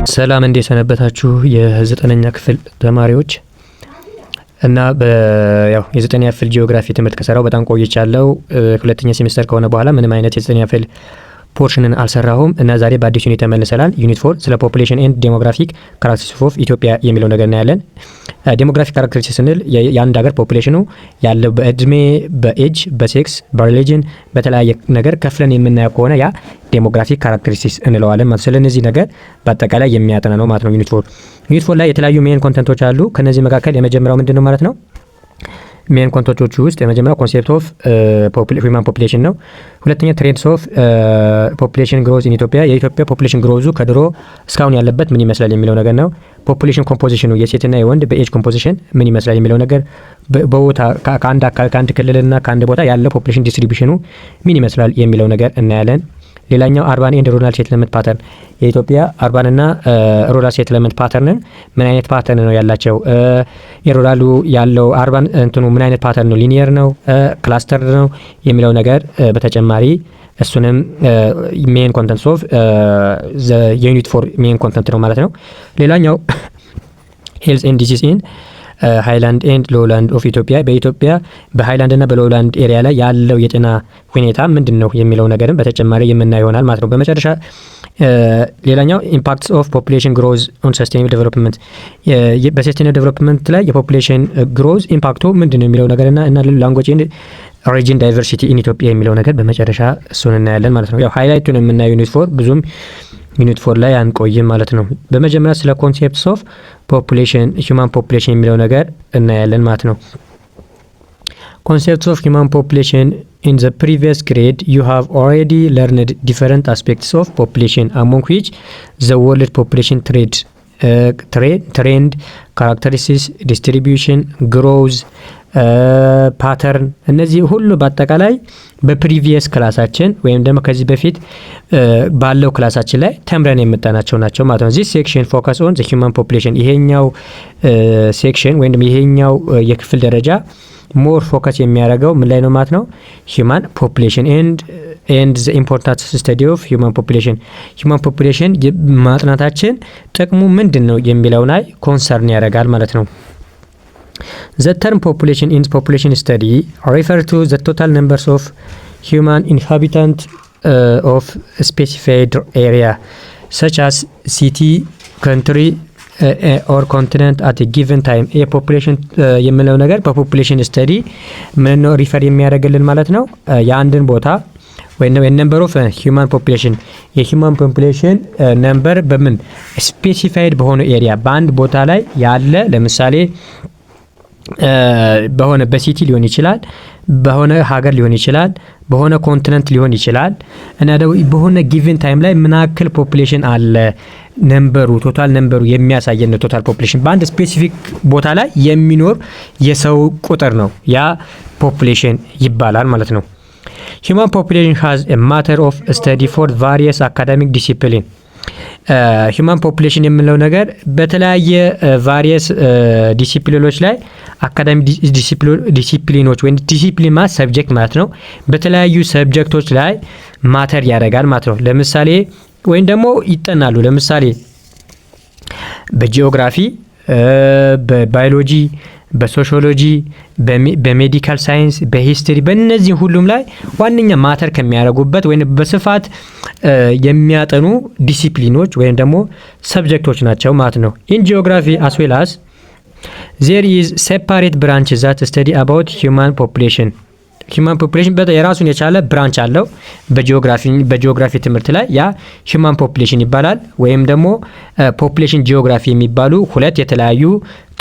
ሰላም እንዴት ሰነበታችሁ የዘጠነኛ ክፍል ተማሪዎች እና ያው የዘጠነኛ ክፍል ጂኦግራፊ ትምህርት ከሰራው በጣም ቆይቻለሁ። ሁለተኛ ሴሚስተር ከሆነ በኋላ ምንም አይነት የዘጠነኛ ክፍል ፖርሽንን አልሰራሁም እና ዛሬ በአዲስ ዩኒት ተመልሰናል። ዩኒት 4 ስለ ፖፑሌሽን ኤንድ ዴሞግራፊክ ካራክተሪስቲክስ ኦፍ ኢትዮጵያ የሚለው ነገር እናያለን። ዴሞግራፊክ ካራክተሪስቲክስ ስንል የአንድ ሀገር ፖፑሌሽኑ ያለው በእድሜ፣ በኤጅ፣ በሴክስ፣ በሪሊጅን በተለያየ ነገር ከፍለን የምናየው ከሆነ ያ ዴሞግራፊክ ካራክተሪስቲክስ እንለዋለን ማለት። ስለዚህ ነገር በአጠቃላይ የሚያጠና ነው ማለት ነው ዩኒት 4። ዩኒት 4 ላይ የተለያዩ ሜን ኮንተንቶች አሉ። ከነዚህ መካከል የመጀመሪያው ምንድነው ማለት ነው? ሜን ኮንተንቶቹ ውስጥ የመጀመሪያው ኮንሴፕት ኦፍ ሂውማን ፖፑሌሽን ነው። ሁለተኛ ትሬንድስ ኦፍ ፖፑሌሽን ግሮዝ ኢን ኢትዮጵያ፣ የኢትዮጵያ ፖፑሌሽን ግሮዙ ከድሮ እስካሁን ያለበት ምን ይመስላል የሚለው ነገር ነው። ፖፑሌሽን ኮምፖዚሽኑ የሴትና የወንድ በኤጅ ኮምፖዚሽን ምን ይመስላል የሚለው ነገር፣ በቦታ ከአንድ ክልልና ከአንድ ቦታ ያለው ፖፑሌሽን ዲስትሪቢዩሽኑ ምን ይመስላል የሚለው ነገር እናያለን። ሌላኛው አርባን ኤንድ ሩራል ሴትልመንት ፓተርን፣ የኢትዮጵያ አርባንና ሩራል ሴትልመንት ፓተርን ምን አይነት ፓተርን ነው ያላቸው፣ የሩራሉ ያለው አርባን እንትኑ ምን አይነት ፓተርን ነው፣ ሊኒየር ነው፣ ክላስተር ነው የሚለው ነገር በተጨማሪ እሱንም ሜን ኮንተንት ኦፍ የዩኒት 4 ሜን ኮንተንት ነው ማለት ነው። ሌላኛው ሄልዝ ኤንድ ዲዚዝ ኢን ሃይላንድ ኤንድ ሎውላንድ ኦፍ ኢትዮጵያ፣ በኢትዮጵያ በሃይላንድ እና በሎውላንድ ኤሪያ ላይ ያለው የጤና ሁኔታ ምንድን ነው የሚለው ነገርም በተጨማሪ የምናየው ይሆናል ማለት ነው። በመጨረሻ ሌላኛው ኢምፓክትስ ኦፍ ፖፑሌሽን ግሮዝ ኦን ሰስቴይነብል ዴቨሎፕመንት፣ በሰስቴይነብል ዴቨሎፕመንት ላይ የፖፑሌሽን ግሮዝ ኢምፓክቱ ምንድን ነው የሚለው ነገርና ላንጉዌጅ ኤንድ ኦሪጂን ዳይቨርሲቲ ኢን ኢትዮጵያ የሚለው ነገር በመጨረሻ እሱን እናያለን ማለት ነው። ያው ሃይላይቱን የምናየው ዩኒት 4 ብዙም ዩኒት 4 ላይ አንቆይም ማለት ነው። በመጀመሪያ ስለ ኮንሴፕትስ ኦፍ ፖፑሌሽን ሂውማን ፖፑሌሽን የሚለው ነገር እናያለን ማለት ነው። ኮንሴፕትስ ኦፍ ሂውማን ፖፑሌሽን in the previous grade you have already learned different aspects of population among which the world population trend, characteristics, distribution, growth, ፓተርን፣ እነዚህ ሁሉ በአጠቃላይ በፕሪቪየስ ክላሳችን ወይም ደግሞ ከዚህ በፊት ባለው ክላሳችን ላይ ተምረን የመጣናቸው ናቸው ማለት ነው። this section focus on the human population፣ ይሄኛው ሴክሽን ወይም ደግሞ ይሄኛው የክፍል ደረጃ ሞር ፎከስ የሚያደርገው ምን ላይ ነው ማለት ነው? human population and the important study of human population ማጥናታችን ጥቅሙ ምንድን ነው የሚለው ላይ ኮንሰርን ያደርጋል ማለት ነው። The term population in population study refer to the total numbers of human inhabitants of a specified area such as city, country or continent at a given time። የፖፑሌሽን የሚለው ነገር በፖፑሌሽን ስተዲ ምን ነው ሪፈር የሚያደርግልን ማለት ነው? የአንድን ቦታ ወይ ነው የነምበር ኦፍ ሂውማን ፖፑሌሽን የሂውማን ፖፑሌሽን ነምበር በምን ስፔሲፋይድ በሆነ ኤሪያ በአንድ ቦታ ላይ ያለ፣ ለምሳሌ በሆነ በሲቲ ሊሆን ይችላል፣ በሆነ ሀገር ሊሆን ይችላል፣ በሆነ ኮንቲነንት ሊሆን ይችላል እና ደግሞ በሆነ ጊቭን ታይም ላይ ምን ያክል ፖፑሌሽን አለ ነምበሩ ቶታል ነምበሩ የሚያሳየን ነው። ቶታል ፖፑሌሽን በአንድ ስፔሲፊክ ቦታ ላይ የሚኖር የሰው ቁጥር ነው፣ ያ ፖፑሌሽን ይባላል ማለት ነው። Human population has a matter of study for various academic discipline። ሂውማን ፖፑሌሽን የምንለው ነገር በተለያየ ቫሪየስ ዲሲፕሊኖች ላይ አካዳሚክ ዲሲፕሊኖች ወይም ዲሲፕሊን ማለት ሰብጀክት ማለት ነው። በተለያዩ ሰብጀክቶች ላይ ማተር ያደርጋል ማለት ነው። ለምሳሌ ወይም ደግሞ ይጠናሉ። ለምሳሌ በጂኦግራፊ፣ በባዮሎጂ፣ በሶሺዮሎጂ፣ በሜዲካል ሳይንስ፣ በሂስትሪ በእነዚህ ሁሉም ላይ ዋነኛ ማተር ከሚያደርጉበት ወይም በስፋት የሚያጠኑ ዲሲፕሊኖች ወይም ደግሞ ሰብጀክቶች ናቸው ማለት ነው። ኢን ጂኦግራፊ as well as there is separate branches that study about human population። ሂውማን ፖፑሌሽን የራሱን የቻለ ብራንች አለው በጂኦግራፊ ትምህርት ላይ ያ ሂውማን ፖፑሌሽን ይባላል። ወይም ደግሞ ፖፑሌሽን ጂኦግራፊ የሚባሉ ሁለት የተለያዩ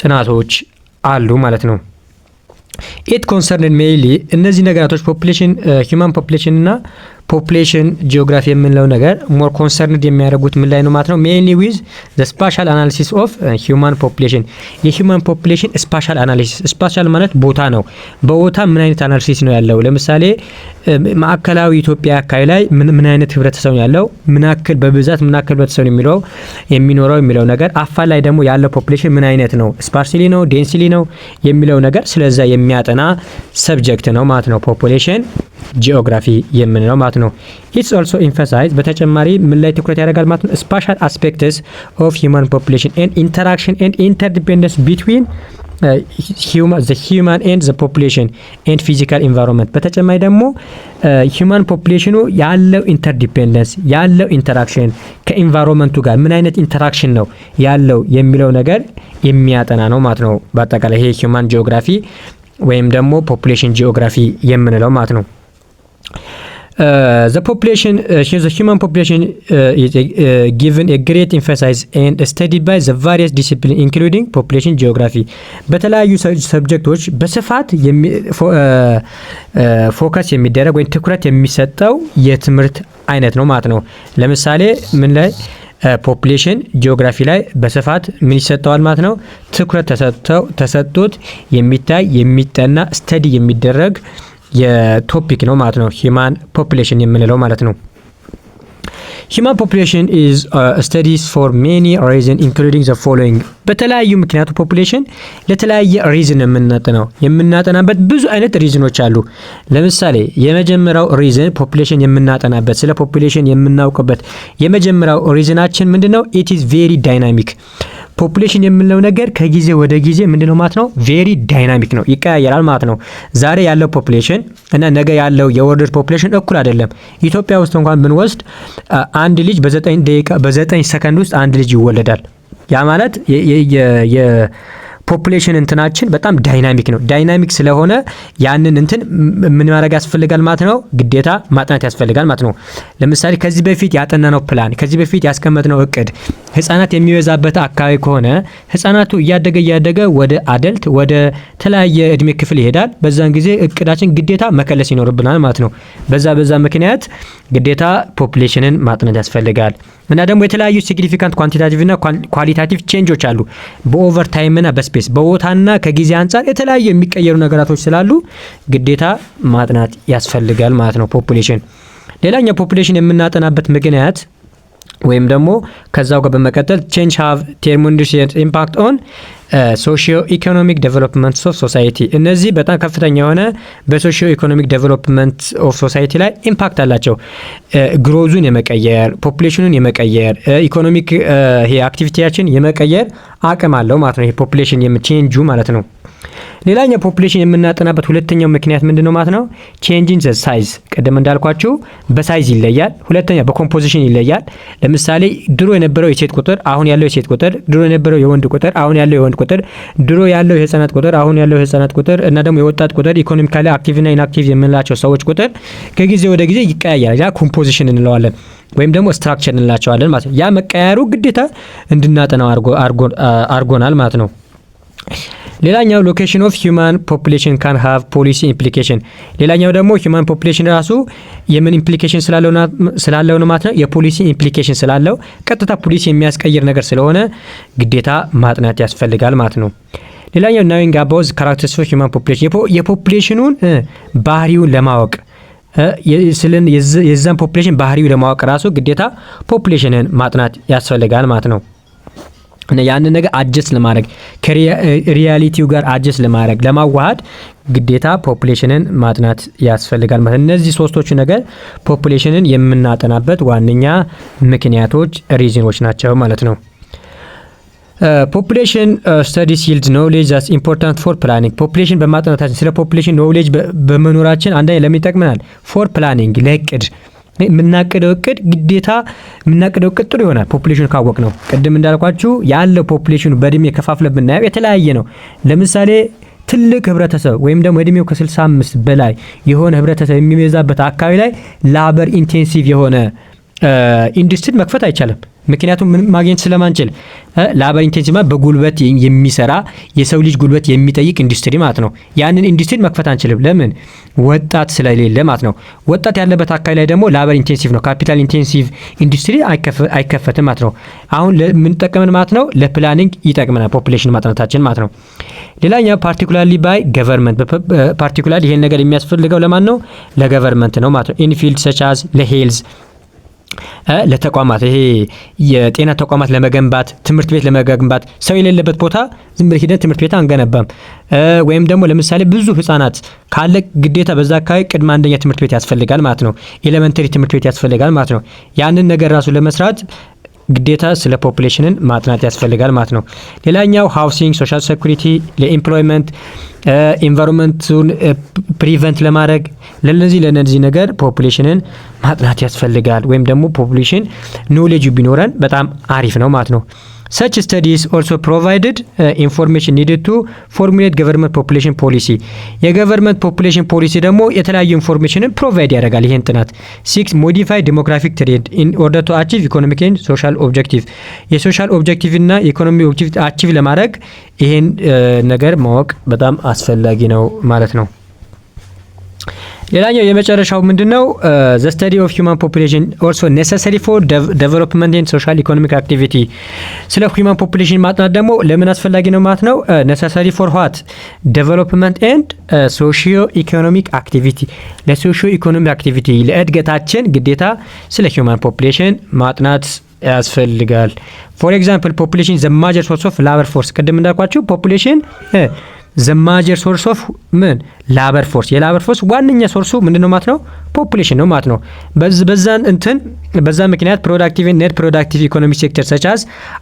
ጥናቶች አሉ ማለት ነው። ኢት ኮንሰርንድ ሜይንሊ እነዚህ ነገራቶች ፖፑሌሽን ሂውማን ፖፑሌሽን እና ፖፑሌሽን ጂኦግራፊ የምንለው ነገር ሞር ኮንሰርንድ የሚያደርጉት ምን ላይ ነው ማለት ነው? ሜይንሊ ዊዝ ዘ ስፓሻል አናሊሲስ ኦፍ ሂውማን ፖፑሌሽን፣ የሂውማን ፖፑሌሽን ስፓሻል አናሊሲስ። ስፓሻል ማለት ቦታ ነው። በቦታ ምን አይነት አናሊሲስ ነው ያለው? ለምሳሌ ማዕከላዊ ኢትዮጵያ አካባቢ ላይ ምን አይነት ህብረተሰብ ነው ያለው፣ ምን ያክል በብዛት ምን ያክል ህብረተሰብ ነው የሚኖረው የሚለው ነገር፣ አፋር ላይ ደግሞ ያለው ፖፑሌሽን ምን አይነት ነው፣ ስፓርሲሊ ነው ዴንሲሊ ነው የሚለው ነገር ስለዛ የሚያጠና ሰብጀክት ነው ማለት ነው ፖፑሌሽን ጂኦግራፊ የምንለው ማለት ነው። ኢትስ ኦልሶ ኤምፋሳይዝ በተጨማሪ ምን ላይ ትኩረት ያደርጋል ማለት ነው? ስፓሻል አስፔክትስ ኦፍ ሂውማን ፖፑሌሽን ኤንድ ኢንተራክሽን ኤንድ ኢንተርዲፔንደንስ ቢትዊን ሂውማን ኤንድ ዘ ፖፑሌሽን ኤንድ ፊዚካል ኢንቫይሮንመንት። በተጨማሪ ደግሞ ሂውማን ፖፑሌሽኑ ያለው ኢንተርዲፔንደንስ ያለው ኢንተራክሽን ከኢንቫይሮንመንቱ ጋር ምን አይነት ኢንተራክሽን ነው ያለው የሚለው ነገር የሚያጠና ነው ማለት ነው። በአጠቃላይ ይሄ ሂውማን ጂኦግራፊ ወይም ደግሞ ፖፑሌሽን ጂኦግራፊ የምንለው ማለት ነው። The population, the human population is given a great emphasis and studied by the various disciplines including population geography. በተለያዩ ሰብጀክቶች በስፋት ፎከስ የሚደረግ ወይም ትኩረት የሚሰጠው የትምህርት አይነት ነው ማለት ነው። ለምሳሌ ምን ላይ ፖፑሌሽን ጂኦግራፊ ላይ በስፋት ምን ይሰጠዋል ማለት ነው? ትኩረት ተሰጥቶት የሚታይ የሚጠና ስተዲ የሚደረግ የቶፒክ ነው ማለት ነው። ሂማን ፖፑሌሽን የምንለው ማለት ነው። ሂማን ፖፑሌሽን ኢዝ ስታዲስ ፎር ሜኒ ሪዝን ኢንክሉዲንግ ዘ ፎሎዊንግ። በተለያዩ ምክንያቱ ፖፑሌሽን ለተለያየ ሪዝን የምናጠናበት ብዙ አይነት ሪዝኖች አሉ። ለምሳሌ የመጀመሪያው ሪዝን ፖፑሌሽን የምናጠናበት ስለ ፖፑሌሽን የምናውቅበት የመጀመሪያው ሪዝናችን ምንድነው? ኢት ኢዝ ቬሪ ዳይናሚክ። ፖፑሌሽን የምንለው ነገር ከጊዜ ወደ ጊዜ ምንድነው ማለት ነው? ቬሪ ዳይናሚክ ነው፣ ይቀያየራል ማለት ነው። ዛሬ ያለው ፖፑሌሽን እና ነገ ያለው የወርልድ ፖፑሌሽን እኩል አይደለም። ኢትዮጵያ ውስጥ እንኳን ብንወስድ አንድ ልጅ በ9 ሰከንድ ውስጥ አንድ ልጅ ይወለዳል። ያ ማለት ፖፑሌሽን እንትናችን በጣም ዳይናሚክ ነው። ዳይናሚክ ስለሆነ ያንን እንትን ምን ማድረግ ያስፈልጋል ማለት ነው? ግዴታ ማጥናት ያስፈልጋል ማለት ነው። ለምሳሌ ከዚህ በፊት ያጠናነው ፕላን፣ ከዚህ በፊት ያስቀመጥነው እቅድ ህፃናት የሚበዛበት አካባቢ ከሆነ ህፃናቱ እያደገ ወደ አደልት ወደ ተለያየ እድሜ ክፍል ይሄዳል። በዛን ጊዜ እቅዳችን ግዴታ መከለስ ይኖርብናል ማለት ነው። በዛ ምክንያት ግዴታ ፖፑሌሽንን ማጥናት ያስፈልጋል። እና ደግሞ የተለያዩ ሲግኒፊካንት ኳንቲታቲቭ እና ኳሊታቲቭ ቼንጆች አሉ በኦቨር ታይም እና በስፔስ በቦታና ከጊዜ አንጻር የተለያዩ የሚቀየሩ ነገራቶች ስላሉ ግዴታ ማጥናት ያስፈልጋል ማለት ነው ፖፑሌሽን። ሌላኛው ፖፑሌሽን የምናጠናበት ምክንያት ወይም ደግሞ ከዛው ጋር በመቀጠል ቼንጅ ሃቭ ትሬመንደስ ኢምፓክት ኦን ሶሺዮ ኢኮኖሚክ ዴቨሎፕመንት ኦፍ ሶሳይቲ። እነዚህ በጣም ከፍተኛ የሆነ በሶሺዮ ኢኮኖሚክ ዴቨሎፕመንት ኦፍ ሶሳይቲ ላይ ኢምፓክት አላቸው። ግሮዙን የመቀየር ፖፑሌሽኑን የመቀየር ኢኮኖሚክ ይሄ አክቲቪቲያችን የመቀየር አቅም አለው ማለት ነው። ይሄ ፖፑሌሽን ቼንጁ ማለት ነው። ሌላኛው ፖፑሌሽን የምናጠናበት ሁለተኛው ምክንያት ምንድነው ማለት ነው? ቼንጂንግ ዘ ሳይዝ። ቀደም እንዳልኳችሁ በሳይዝ ይለያል። ሁለተኛ በኮምፖዚሽን ይለያል። ለምሳሌ ድሮ የነበረው የሴት ቁጥር አሁን ያለው የሴት ቁጥር፣ ድሮ የነበረው የወንድ ቁጥር አሁን ያለው የወንድ ቁጥር፣ ድሮ ያለው የህፃናት ቁጥር አሁን ያለው የህፃናት ቁጥር እና ደግሞ የወጣት ቁጥር፣ ኢኮኖሚካሊ አክቲቭ እና ኢንአክቲቭ የምንላቸው ሰዎች ቁጥር ከጊዜ ወደ ጊዜ ይቀያያል። ያ ኮምፖዚሽን እንለዋለን ወይም ደግሞ ስትራክቸር እንላቸዋለን ማለት ነው። ያ መቀያየሩ ግዴታ እንድናጠናው አርጎናል ማለት ነው። ሌላኛው ሎኬሽን ኦፍ ሂውማን ፖፑሌሽን ካን ሃቭ ፖሊሲ ኢምፕሊኬሽን። ሌላኛው ደግሞ ሂውማን ፖፑሌሽን ራሱ የምን ኢምፕሊኬሽን ስላለው ነው ማለት ነው? የፖሊሲ ኢምፕሊኬሽን ስላለው ቀጥታ ፖሊሲ የሚያስቀይር ነገር ስለሆነ ግዴታ ማጥናት ያስፈልጋል ማለት ነው። ሌላኛው ናዊንግ አባውት ካራክተሪስቲክስ ኦፍ ሂውማን ፖፑሌሽን የፖፑሌሽኑን ባህሪውን ለማወቅ የዛን ፖፑሌሽን ባህሪው ለማወቅ ራሱ ግዴታ ፖፑሌሽንን ማጥናት ያስፈልጋል ማለት ነው። እና ያንን ነገር አጀስት ለማድረግ ከሪያሊቲው ጋር አጀስት ለማድረግ ለማዋሃድ ግዴታ ፖፑሌሽንን ማጥናት ያስፈልጋል ማለት ነው። እነዚህ ሶስቶቹ ነገር ፖፑሌሽንን የምናጠናበት ዋነኛ ምክንያቶች ሪዝኖች ናቸው ማለት ነው። ፖፑሌሽን ስተዲስ ይልድ ኖሌጅ ዛትስ ኢምፖርታንት ፎር ፕላኒንግ። ፖፑሌሽን በማጥናታችን ስለ ፖፑሌሽን ኖሌጅ በመኖራችን አንዳንዴ ለምን ይጠቅመናል? ፎር ፕላኒንግ ለእቅድ የምናቅደው እቅድ ግዴታ የምናቅደው እቅድ ጥሩ ይሆናል ፖፑሌሽኑ ካወቅ ነው። ቅድም እንዳልኳችሁ ያለው ፖፑሌሽኑ በእድሜ ከፋፍለ ብናየው የተለያየ ነው። ለምሳሌ ትልቅ ህብረተሰብ ወይም ደግሞ እድሜው ከ65 በላይ የሆነ ህብረተሰብ የሚበዛበት አካባቢ ላይ ላበር ኢንቴንሲቭ የሆነ ኢንዱስትሪ መክፈት አይቻልም። ምክንያቱም ምን ማግኘት ስለማንችል ላበር ኢንቴንሲቭ ማለት በጉልበት የሚሰራ የሰው ልጅ ጉልበት የሚጠይቅ ኢንዱስትሪ ማለት ነው። ያንን ኢንዱስትሪ መክፈት አንችልም። ለምን? ወጣት ስለሌለ ማለት ነው። ወጣት ያለበት አካባቢ ላይ ደግሞ ላበር ኢንቴንሲቭ ነው፣ ካፒታል ኢንቴንሲቭ ኢንዱስትሪ አይከፈትም ማለት ነው። አሁን ምን ጠቀመን ማለት ነው? ለፕላኒንግ ይጠቅመናል ፖፑሌሽን ማጥናታችን ማለት ነው። ሌላኛው ፓርቲኩላርሊ ባይ ገቨርንመንት፣ ፓርቲኩላር ይሄን ነገር የሚያስፈልገው ለማን ነው? ለገቨርንመንት ነው ማለት ነው። ኢንፊልድ ሰቻዝ ለሄልዝ ለተቋማት ይሄ የጤና ተቋማት ለመገንባት ትምህርት ቤት ለመገንባት ሰው የሌለበት ቦታ ዝም ብለን ሄደን ትምህርት ቤት አንገነባም። ወይም ደግሞ ለምሳሌ ብዙ ህፃናት ካለ ግዴታ በዛ አካባቢ ቅድመ አንደኛ ትምህርት ቤት ያስፈልጋል ማለት ነው። ኤሌመንተሪ ትምህርት ቤት ያስፈልጋል ማለት ነው። ያንን ነገር ራሱ ለመስራት ግዴታ ስለ ፖፑሌሽንን ማጥናት ያስፈልጋል ማለት ነው። ሌላኛው ሃውሲንግ፣ ሶሻል ሴኩሪቲ፣ ለኢምፕሎይመንት፣ ኢንቫይሮንመንቱን ፕሪቨንት ለማድረግ ለነዚህ ነገር ፖፑሌሽንን ማጥናት ያስፈልጋል። ወይም ደግሞ ፖፑሌሽን ኖሌጅ ቢኖረን በጣም አሪፍ ነው ማለት ነው። Such studies also provided information needed to formulate government population policy. የገቨርንመንት ፖፑሌሽን ፖሊሲ ደግሞ የተለያዩ ኢንፎርሜሽንን ፕሮቫይድ ያደርጋል። ይሄን ጥናት 6 modify demographic trend in order to achieve economic and social objective. የሶሻል ኦብጀክቲቭ እና የኢኮኖሚ ኦብጀክቲቭ አቺቭ ለማድረግ ይሄን ነገር ማወቅ በጣም አስፈላጊ ነው ማለት ነው። ሌላኛው የመጨረሻው ምንድነው? the study of human population also necessary for development and social economic activity. ስለ human population ማጥናት ደግሞ ለምን አስፈላጊ ነው ማለት ነው? necessary for what? development and socio economic activity. ለሶሺዮ ኢኮኖሚክ አክቲቪቲ ለእድገታችን ግዴታ ስለ human population ማጥናት ያስፈልጋል። for example population the major source of labor force. ቅድም እንዳልኳችሁ population the major source of ምን labor force የላበር ፎርስ ዋነኛ ሶርሱ ምንድነው ማለት ነው? ፖፑሌሽን ነው ማለት ነው። በዛ ምክንያት ፕሮዳክቲቭ and net productive economic sectors such as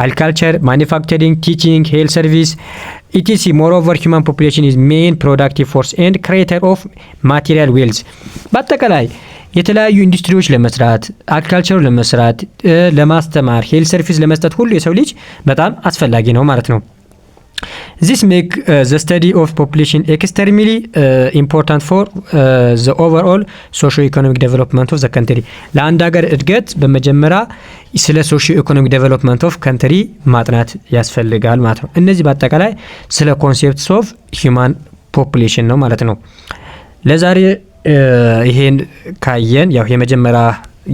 agriculture, manufacturing, teaching, health service etc. moreover human population is main productive force and creator of material wealth. በአጠቃላይ የተለያዩ ኢንዱስትሪዎች ለመስራት አግሪካልቸር ለመስራት ለማስተማር ሄልት ሰርቪስ ለመስጠት ሁሉ የሰው ልጅ በጣም አስፈላጊ ነው ማለት ነው። This make the study of population extremely important for the overall socio-economic development of the country. ለአንድ ሀገር እድገት በመጀመሪያ ስለ socio-economic development of country ማጥናት ያስፈልጋል ማለት ነው። እነዚህ በአጠቃላይ ስለ concepts of human population ነው ማለት ነው። ለዛሬ ይሄን ካየን ያው የመጀመሪያ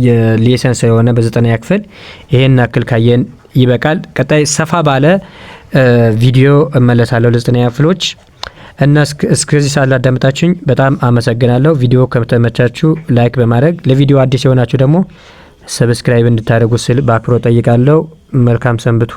የሌሰን ስለሆነ በ9ኛ ክፍል ይሄን አክል ካየን ይበቃል። ቀጣይ ሰፋ ባለ ቪዲዮ እመለሳለሁ ለ9ኛ ክፍሎች እና እስከዚህ ሰዓት ላዳመጣችሁኝ በጣም አመሰግናለሁ። ቪዲዮ ከተመቻችሁ ላይክ በማድረግ ለቪዲዮ አዲስ የሆናችሁ ደግሞ ሰብስክራይብ እንድታደርጉ ስል በአክብሮት ጠይቃለሁ። መልካም ሰንብቱ።